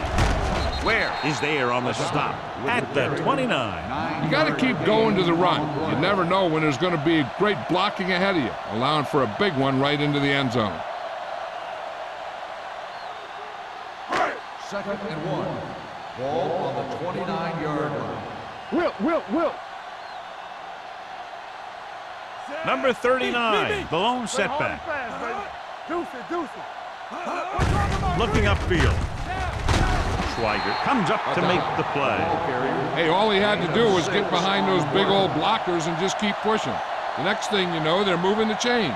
Where is there on the stop? At the 29. You got to keep going to the run. You never know when there's going to be great blocking ahead of you, allowing for a big one right into the end zone. Second and 1. Ball on the 29-yard line. Wilt. Number 39, the lone setback. Deuce it. Looking upfield. Schweiger comes up to make the play. Hey, all he had to do was get behind those big old blockers and just keep pushing. The next thing you know, they're moving the chains.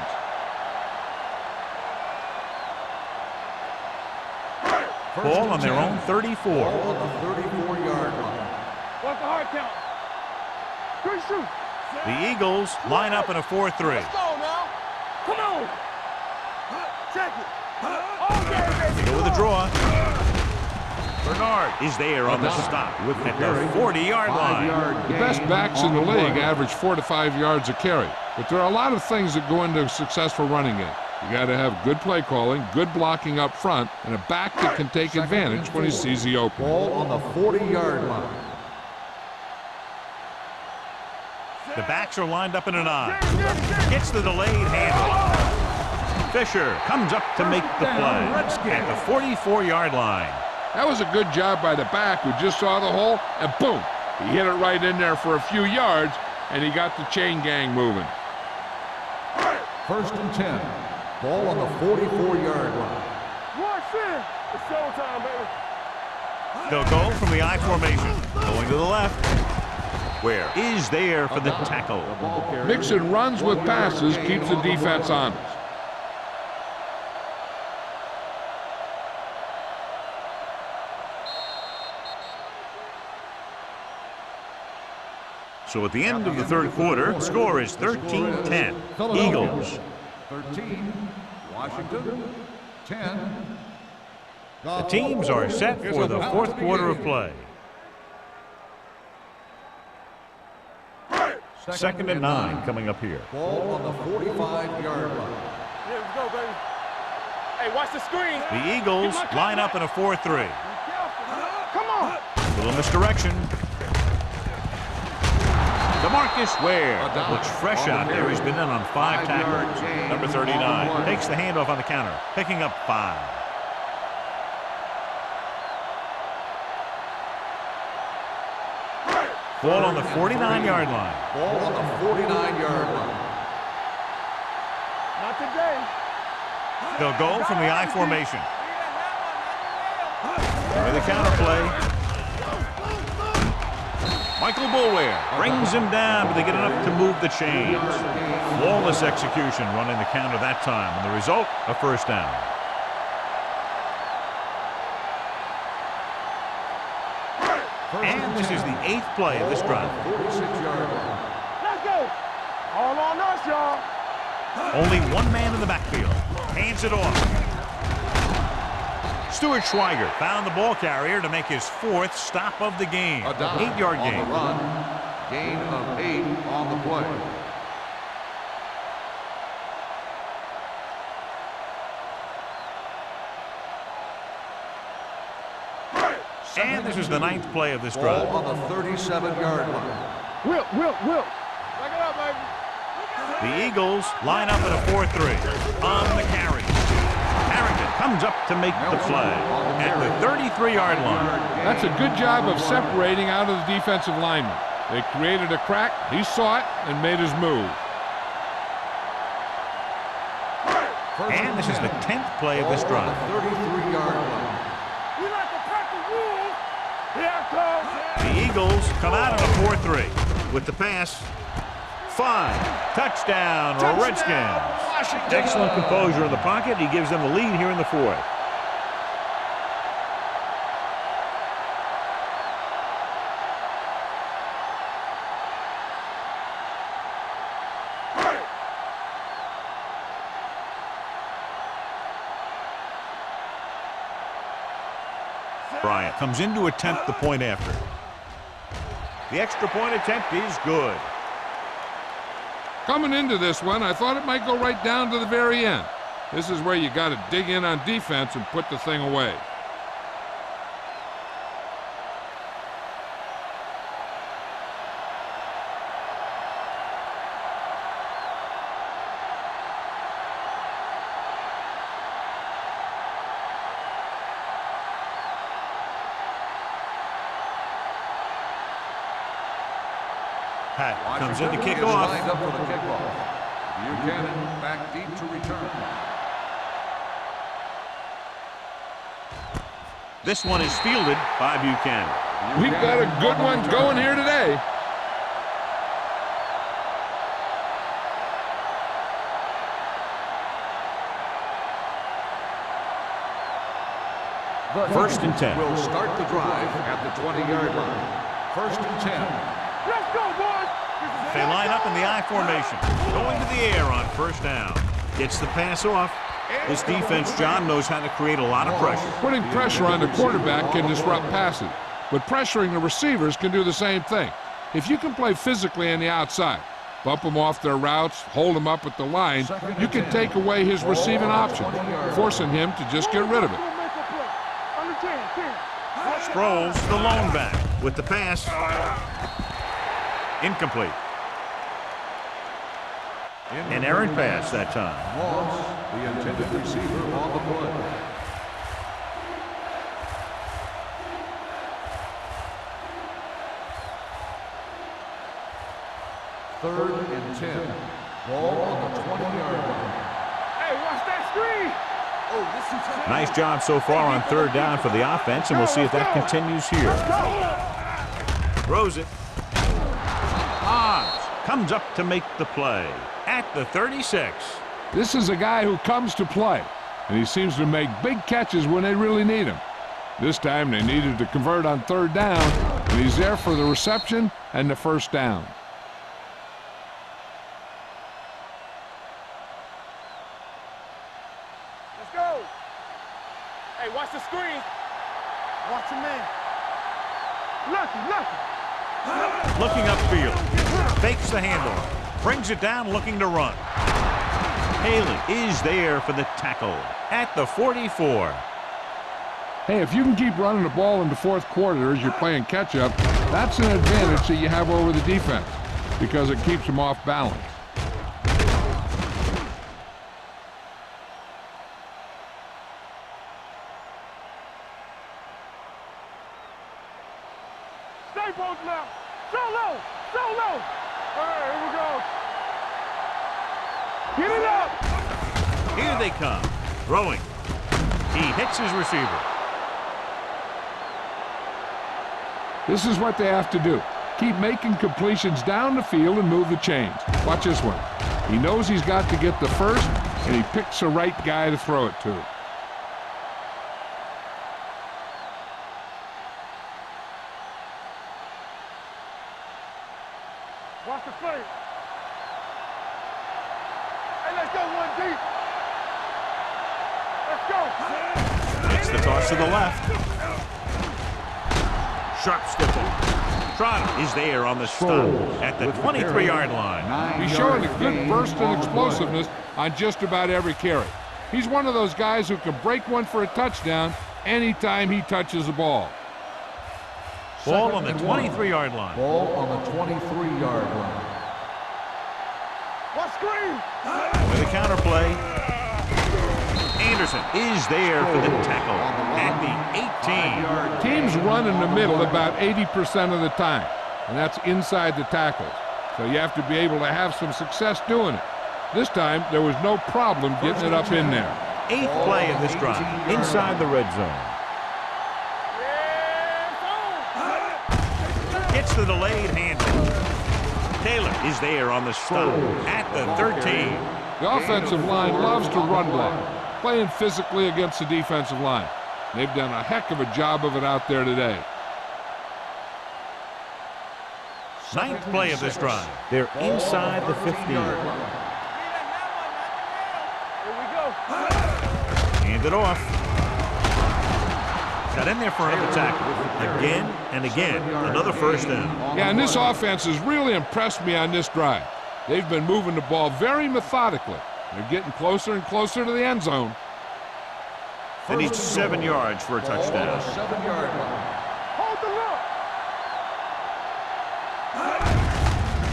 Ball on their own 34. Ball on the 34-yard line. What's the hard count? Good shoot. The Eagles line up in a 4-3. Let's go now. Come on. Check it. All day, baby. They go with a draw. Bernard is there on the stop at the 40-yard line. The best backs in the league average 4 to 5 yards a carry. But there are a lot of things that go into a successful running game. You got to have good play calling, good blocking up front, and a back that can take advantage when he sees the opening. Ball on the 40-yard line. The backs are lined up in an I. Gets the delayed handle. Fisher comes up to make the play at the 44-yard line. That was a good job by the back who just saw the hole, and boom, He hit it right in there for a few yards, and he got the chain gang moving. First and 10. Ball on the 44-yard line. Watch it. It's showtime, baby. They'll go from the I formation, going to the left. Where is there for the tackle? Mixing runs with passes keeps the defense honest. So at the end of the third quarter, the score is 13-10. Eagles. 13. Washington. 10. The teams are set for the fourth quarter of play. Second and 9 coming up here. Ball on the 45-yard line. Yeah, let's go, baby. Hey, watch the screen. The Eagles line up in a 4-3. Come on. Little misdirection. DeMarcus Ware looks fresh out there. He's been in on 5 tackles. Number 39 takes the handoff on the counter, picking up 5. Ball on the 49-yard line. Ball on the 49-yard line. Not today. They'll go from the I formation. With the counter play. Michael Boulware brings him down, but they get enough to move the chains. Flawless execution running the counter that time, and the result, a first down. And this is the 8th play of this drive. 46-yard line. Let's go. All on us, y'all. Only one man in the backfield. Hands it off. Stuart Schweiger found the ball carrier to make his 4th stop of the game. A down 8-yard on gain. the run. Gain of 8 on the play. And this is the 9th play of this Ball drive. on the 37-yard line. Wilt. Back it up, baby. The Eagles line up in a 4-3 on the carry. Harrington comes up to make the play at the 33-yard line. That's a good job of separating out of the defensive lineman. They created a crack, he saw it, and made his move. And this is the 10th play of this Ball on drive. the 33-yard line. We like to pack the rules. Here it comes. The Eagles come out in a 4-3 with the pass. 5. Touchdown, Redskins. Excellent composure in the pocket. He gives them the lead here in the 4th. Bryant comes in to attempt the point after. The extra point attempt is good. Coming into this one, I thought it might go right down to the very end. This is where you got to dig in on defense and put the thing away. Pat comes in to kick Is off. lined up for the kickoff. Buchanan back deep to return. This one is fielded by Buchanan. We've got a good one going here today. First and 10. Will start the drive at the 20-yard line. First and 10. Let's go, boys. They line up in the I formation, going to the air on first down. Gets the pass off. This defense, John, knows how to create a lot of pressure. Putting pressure on the quarterback can disrupt passing, but pressuring the receivers can do the same thing. If you can play physically on the outside, bump them off their routes, hold them up at the line, you can take away his receiving option, forcing him to just get rid of it. Sproles, the lone back, with the pass. Incomplete. An errant pass that time. Moss, the intended receiver on the play. 3rd and 10. Ball on the 20-yard line. Hey, watch that screen. Nice job so far on 3rd down for the offense, and we'll see if that continues here. Throws it. Hobbs comes up to make the play at the 36. This is a guy who comes to play, and he seems to make big catches when they really need him. This time they needed to convert on 3rd down, and he's there for the reception and the 1st down. Let's go. Hey, watch the screen. Watch your man. Lucky. Looking upfield. Fakes the handoff. Brings it down looking to run. Haley is there for the tackle at the 44. Hey, if you can keep running the ball in the 4th quarter as you're playing catch-up, that's an advantage that you have over the defense because it keeps them off balance. Stay both now. Solo. All right, here we go. Get it up. Here they come. Throwing. He hits his receiver. This is what they have to do. Keep making completions down the field and move the chains. Watch this one. He knows he's got to get the first, and he picks the right guy to throw it to. Watch the play. Hey, let's go one deep. Let's go. It's the toss to the left. Sharp stiffle. Trotter is there on the stop at the 23-yard line. He's showing a good burst and explosiveness on just about every carry. He's one of those guys who can break one for a touchdown anytime he touches the ball. Ball on the 23-yard line. Ball on the 23-yard line. Watch screen. With a counterplay. Anderson is there for the tackle at the 18. Teams run in the middle about 80% of the time, and that's inside the tackles. So you have to be able to have some success doing it. This time, there was no problem getting it up in there. 8th play of this drive, inside the red zone. Gets the delayed handoff. Taylor is there on the stop at the 13. The offensive line loves to run block, playing physically against the defensive line. They've done a heck of a job of it out there today. 9th play of this drive. They're inside the 15. Here we go. Hand it off. Got in there for another tackle. Again and again, another 1st down. Yeah, and this offense has really impressed me on this drive. They've been moving the ball very methodically. They're getting closer and closer to the end zone. They need 7 yards for a touchdown. 7-yard line. Hold the look.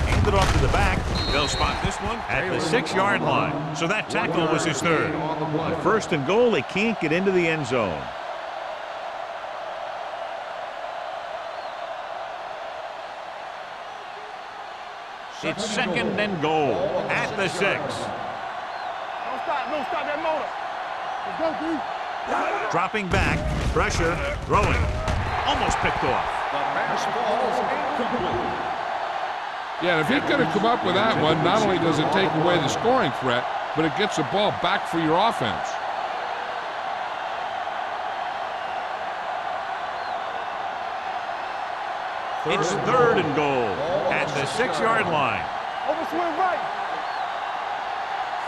Hand it off to the back. They'll spot this one at the 6-yard line. So that tackle was his 3rd. On 1st and goal, they can't get into the end zone. It's 2nd and goal at the 6. Don't stop that motor. Let's go, dude. Dropping back, pressure, throwing. Almost picked off. The pass falls incomplete. Yeah, if he could have come up with that one, not only does it take away the scoring threat, but it gets the ball back for your offense. It's 3rd and goal at the 6-yard line. Overswing right.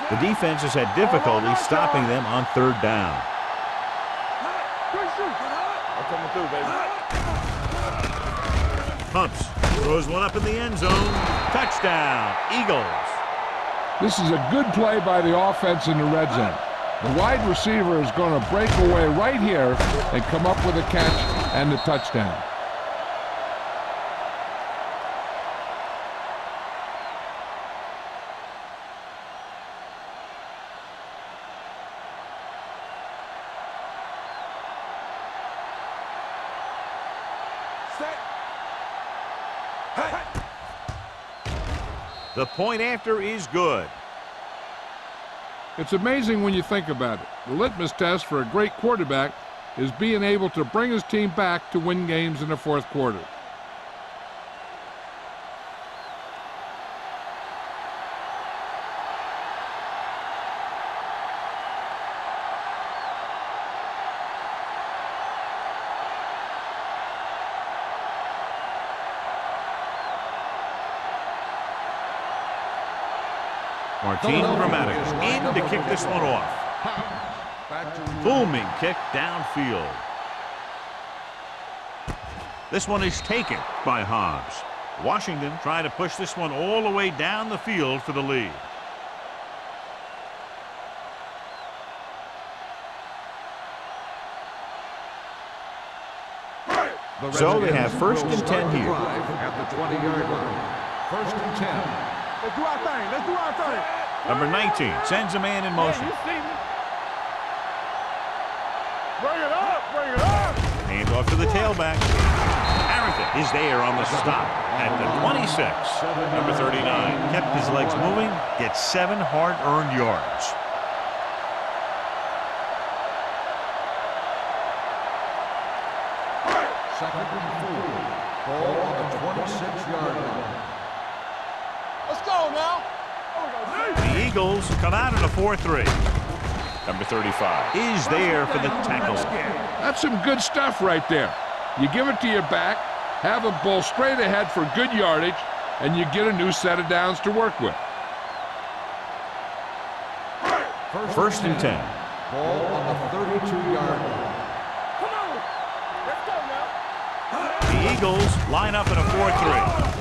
The defense has had difficulty stopping them on 3rd down. Good shoot. I'm coming through, baby. Pumps, throws one up in the end zone. Touchdown, Eagles. This is a good play by the offense in the red zone. The wide receiver is going to break away right here and come up with a catch and the touchdown. The point after is good. It's amazing when you think about it. The litmus test for a great quarterback is being able to bring his team back to win games in the fourth quarter. Martin Gramatic in to kick this one off. Booming kick downfield. This one is taken by Hobbs. Washington trying to push this one all the way down the field for the lead. So they have first and 10 here. At the 20-yard line. First and 10. Let's do our thing. Let's do our thing. Number 19 sends a man in motion. You see me? Bring it up. Bring it up. Hand off to the tailback. Harrington is there on the stop at the 26. Number 39 kept his legs moving, gets 7 hard-earned yards. Second and 4. Ball on the 26-yard line. Let's go now. The Eagles come out in a 4-3. Number 35 is there for the tackle. That's some good stuff right there. You give it to your back, have him pull straight ahead for good yardage, and you get a new set of downs to work with. First and 10. Ball on the 32-yard line. Come on. Let's go now. The Eagles line up in a 4-3.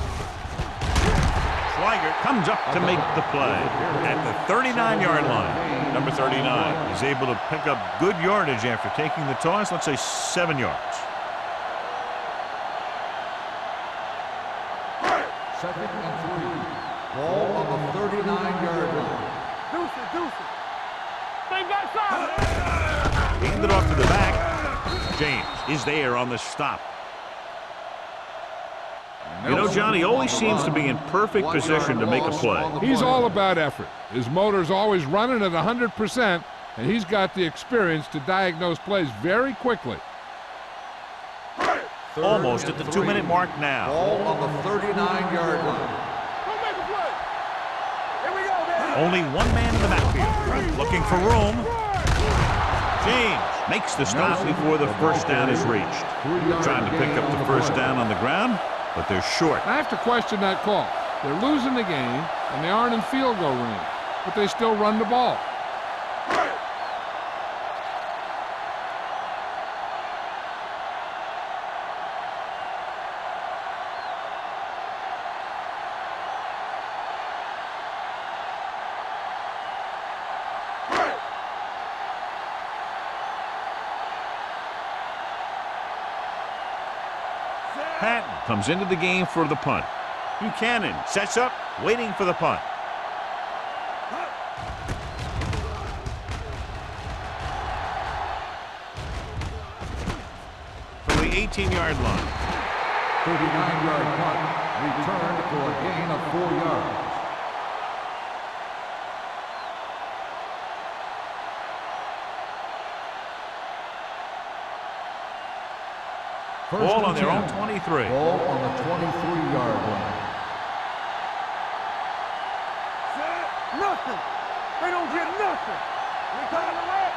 Schweigert comes up to make the play at the 39-yard line. Number 39 is able to pick up good yardage after taking the toss, let's say 7 yards. Second and 3. Ball on the 39-yard line. Deuce it. Bring that side. Handed off to the back. James is there on the stop. You know, Johnny always seems to be in perfect position to make a play. He's all about effort. His motor's always running at 100%, and he's got the experience to diagnose plays very quickly. Almost at the 2-minute mark now. Ball on the 39-yard line. Don't make a play. Here we go, man. Only one man in the backfield. Looking for room. James makes the stop before the first down is reached. Trying to pick up the first down on the ground, but they're short. I have to question that call. They're losing the game, and they aren't in field goal range, but they still run the ball. Patton comes into the game for the punt. Buchanan sets up, waiting for the punt. From the 18-yard line. 39-yard punt. Returned for a gain of 4 yards. Ball on their own 23. Ball on the 23-yard line. Nothing. They don't get nothing. We coming to work.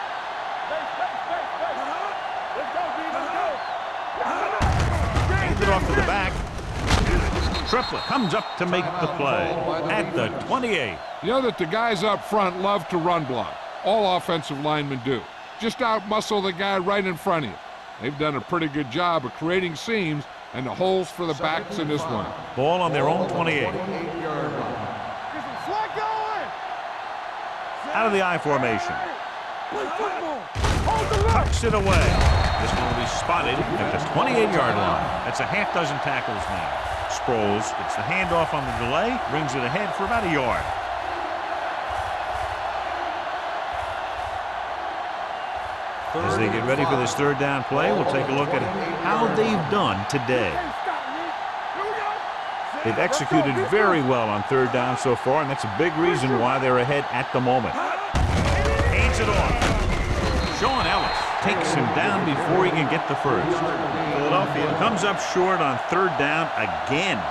Space. Let's go, B. Let's go. Hands it off to the back. Triplett comes up to make the play at the 28. You know that the guys up front love to run block. All offensive linemen do. Just out-muscle the guy right in front of you. They've done a pretty good job of creating seams and the holes for the backs in this one. Ball on their own 28. Out of the I formation. Tucks it away. This one will be spotted at the 28-yard line. That's a half dozen tackles now. Sproles gets the handoff on the delay, brings it ahead for about a yard. As they get ready for this third down play, we'll take a look at how they've done today. They've executed very well on third down so far, and that's a big reason why they're ahead at the moment. Hands it off. Sean Ellis takes him down before he can get the first. Philadelphia comes up short on third down again.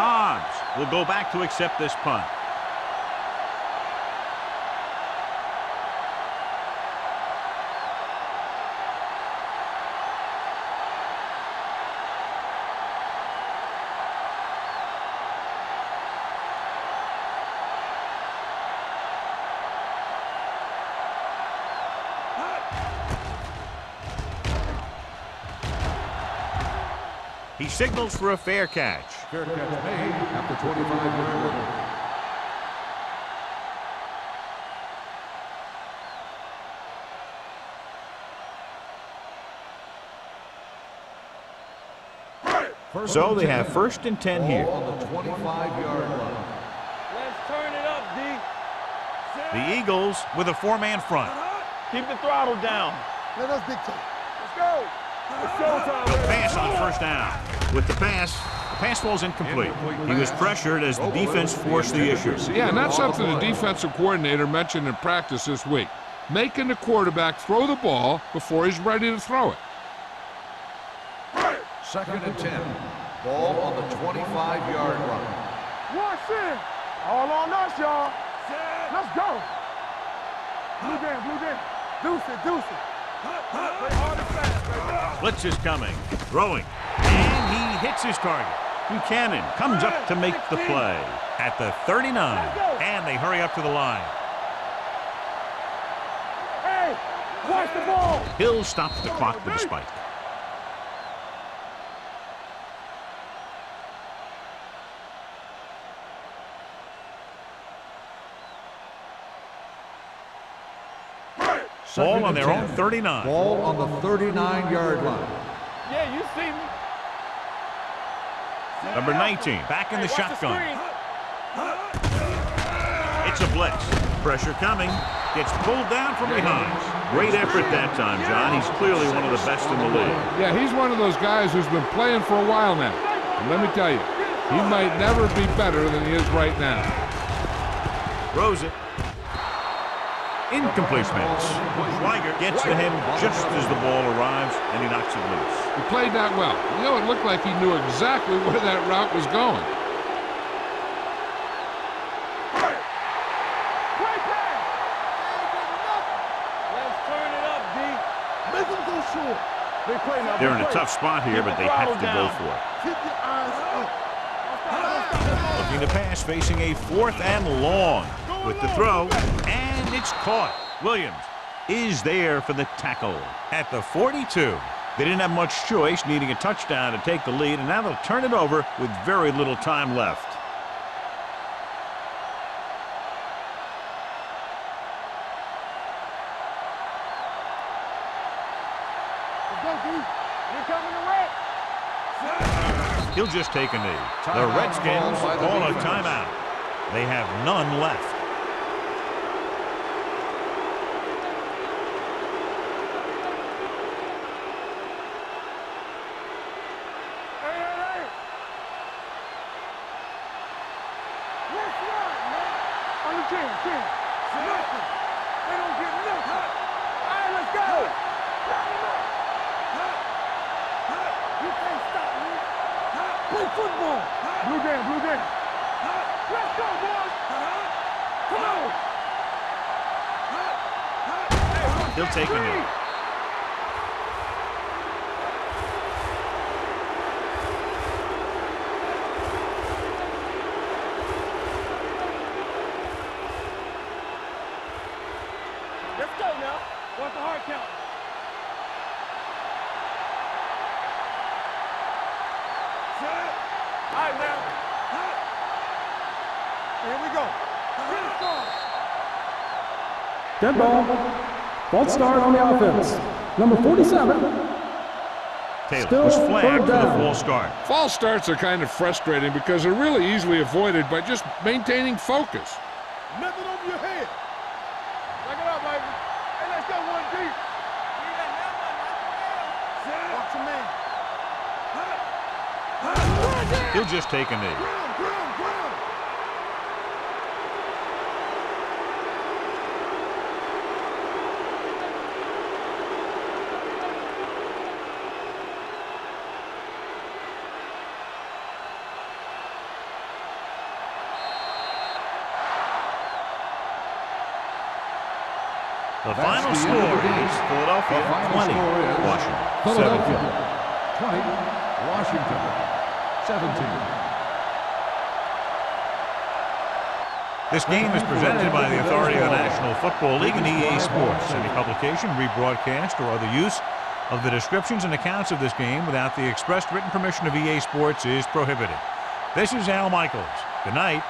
Hobbs will go back to accept this punt. He signals for a fair catch. Fair catch made at the 25-yard line. So they have 1st and 10 here. On the 25-yard line. Let's turn it up, D. The Eagles with a 4-man front. Keep the throttle down. Let us dictate. Let's go. It's showtime. The pass on 1st down. With the pass falls incomplete. He was pressured as the defense forced the issue. Yeah, and that's something the defensive coordinator mentioned in practice this week. Making the quarterback throw the ball before he's ready to throw it. 2nd and 10. Ball on the 25-yard line. Watch it. All on us, y'all. Let's go. Blue game. Deuce it. Play hard and fast, Blitz is coming. Throwing. And he hits his target. Buchanan comes up to make the play at the 39. And they hurry up to the line. Hey, watch the ball. Hill stops the clock with a spike. Ball on their own 39. Ball on the 39-yard line. Yeah, you see me. Number 19, back in the shotgun. It's a blitz. Pressure coming. Gets pulled down from behind. Great effort that time, John. He's clearly one of the best in the league. Yeah, he's one of those guys who's been playing for a while now. And let me tell you, he might never be better than he is right now. Throws it. Incompletion. Schweiger gets to him just as the ball arrives, and he knocks it loose. He played that well. You know, it looked like he knew exactly where that route was going. Let's turn it up, D. Make them go short. They play now. They're in a tough spot here, but they have to go for it. Keep your eyes up. Looking to pass, facing a 4th and long. With the throw, and it's caught. Williams is there for the tackle at the 42. They didn't have much choice, needing a touchdown to take the lead, and now they'll turn it over with very little time left. He'll just take a knee. The Redskins call a timeout. They have none left. Football. Blue game. Let's go, boys. Come on. He'll take a knee. Let's go now. What's the hard count? All right, now. Here we go. Dead ball. False start on the offense. Number 47. Taylor Still was flagged for third the down. false start. False starts are kind of frustrating because they're really easily avoided by just maintaining focus. Nothing over your head. Back it up, baby. Hey, let's go one deep. Watch your man. He'll just take a knee. Ground. The That's final the end score of the game. is Philadelphia The final 20, score is Washington Philadelphia 17. 20, Washington 17. This game is presented by the authority of the National Football League and EA Sports. Any publication, rebroadcast, or other use of the descriptions and accounts of this game without the expressed written permission of EA Sports is prohibited. This is Al Michaels. Good night.